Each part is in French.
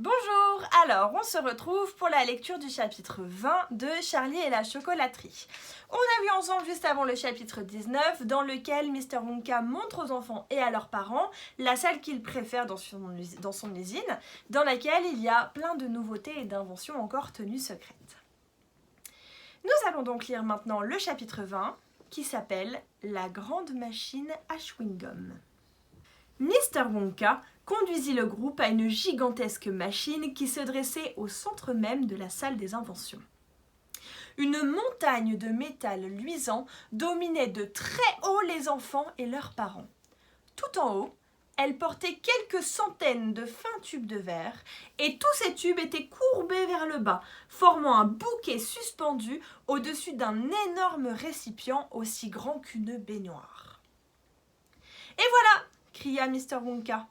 Bonjour, alors on se retrouve pour la lecture du chapitre 20 de Charlie et la chocolaterie. On a vu ensemble juste avant le chapitre 19 dans lequel Mr. Wonka montre aux enfants et à leurs parents la salle qu'ils préfèrent dans son usine, dans laquelle il y a plein de nouveautés et d'inventions encore tenues secrètes. Nous allons donc lire maintenant le chapitre 20 qui s'appelle La grande machine à chewing-gum. Mr. Wonka conduisit le groupe à une gigantesque machine qui se dressait au centre même de la salle des inventions. Une montagne de métal luisant dominait de très haut les enfants et leurs parents. Tout en haut, elle portait quelques centaines de fins tubes de verre et tous ces tubes étaient courbés vers le bas, formant un bouquet suspendu au-dessus d'un énorme récipient aussi grand qu'une baignoire. « Et voilà !» cria Mr. Wonka.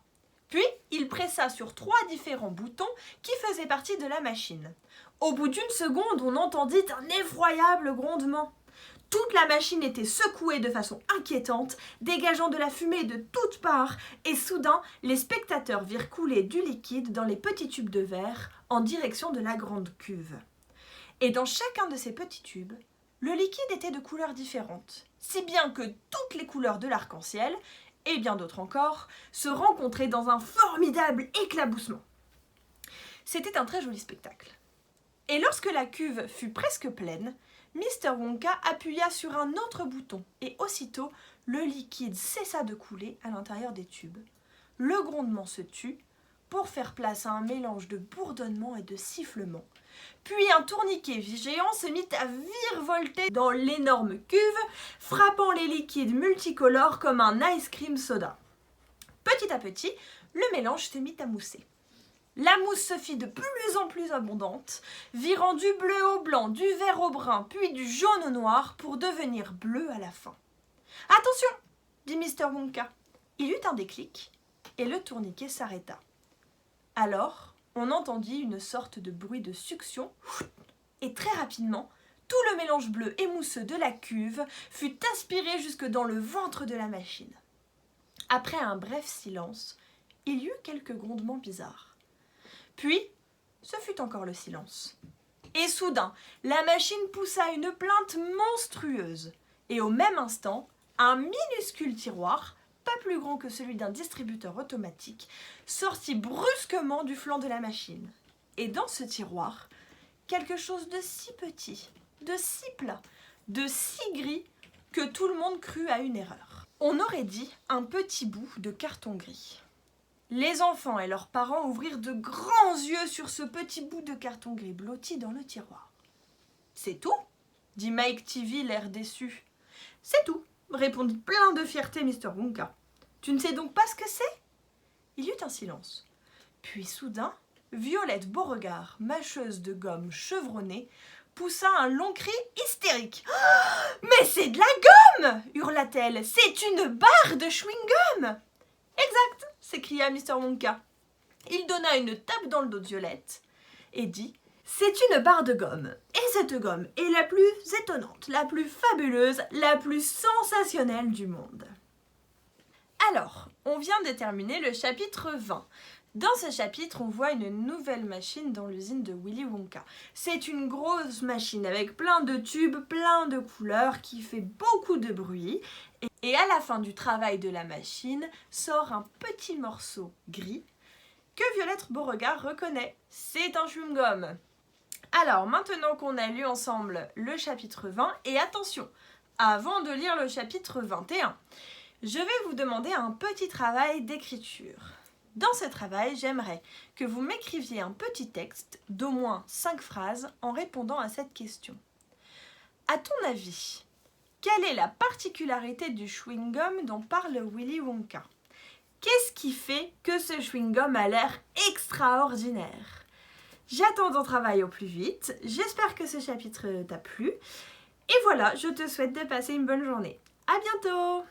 Puis, il pressa sur 3 différents boutons qui faisaient partie de la machine. Au bout d'une seconde, on entendit un effroyable grondement. Toute la machine était secouée de façon inquiétante, dégageant de la fumée de toutes parts, et soudain, les spectateurs virent couler du liquide dans les petits tubes de verre en direction de la grande cuve. Et dans chacun de ces petits tubes, le liquide était de couleurs différentes, si bien que toutes les couleurs de l'arc-en-ciel et bien d'autres encore, se rencontraient dans un formidable éclaboussement. C'était un très joli spectacle. Et lorsque la cuve fut presque pleine, Mr. Wonka appuya sur un autre bouton et aussitôt, le liquide cessa de couler à l'intérieur des tubes. Le grondement se tut pour faire place à un mélange de bourdonnement et de sifflement. Puis un tourniquet géant se mit à virevolter dans l'énorme cuve, frappant les liquides multicolores comme un ice cream soda. Petit à petit, le mélange se mit à mousser. La mousse se fit de plus en plus abondante, virant du bleu au blanc, du vert au brun, puis du jaune au noir pour devenir bleu à la fin. « Attention !» dit Mr. Wonka. Il eut un déclic et le tourniquet s'arrêta. Alors, on entendit une sorte de bruit de succion et très rapidement, tout le mélange bleu et mousseux de la cuve fut aspiré jusque dans le ventre de la machine. Après un bref silence, il y eut quelques grondements bizarres. Puis, ce fut encore le silence. Et soudain, la machine poussa une plainte monstrueuse. Et au même instant, un minuscule tiroir, pas plus grand que celui d'un distributeur automatique, sortit brusquement du flanc de la machine. Et dans ce tiroir, quelque chose de si petit, de si plat, de si gris, que tout le monde crut à une erreur. On aurait dit un petit bout de carton gris. Les enfants et leurs parents ouvrirent de grands yeux sur ce petit bout de carton gris blotti dans le tiroir. « C'est tout ?» dit Mike TV, l'air déçu. « C'est tout !» répondit plein de fierté Mr. Wonka. « Tu ne sais donc pas ce que c'est ?» Il y eut un silence. Puis soudain, Violette Beauregard, mâcheuse de gomme chevronnée, poussa un long cri hystérique. « Mais c'est de la gomme !» hurla-t-elle. « C'est une barre de chewing-gum !» « Exact !» s'écria Mr. Wonka. Il donna une tape dans le dos de Violette et dit « C'est une barre de gomme. Et cette gomme est la plus étonnante, la plus fabuleuse, la plus sensationnelle du monde. » Alors, on vient de terminer le chapitre 20. Dans ce chapitre, on voit une nouvelle machine dans l'usine de Willy Wonka. C'est une grosse machine avec plein de tubes, plein de couleurs, qui fait beaucoup de bruit. Et à la fin du travail de la machine, sort un petit morceau gris que Violette Beauregard reconnaît. C'est un chewing-gum. Alors, maintenant qu'on a lu ensemble le chapitre 20, et attention, avant de lire le chapitre 21, je vais vous demander un petit travail d'écriture. Dans ce travail, j'aimerais que vous m'écriviez un petit texte d'au moins 5 phrases en répondant à cette question. À ton avis, quelle est la particularité du chewing-gum dont parle Willy Wonka? Qu'est-ce qui fait que ce chewing-gum a l'air extraordinaire? J'attends ton travail au plus vite. J'espère que ce chapitre t'a plu. Et voilà, je te souhaite de passer une bonne journée. À bientôt!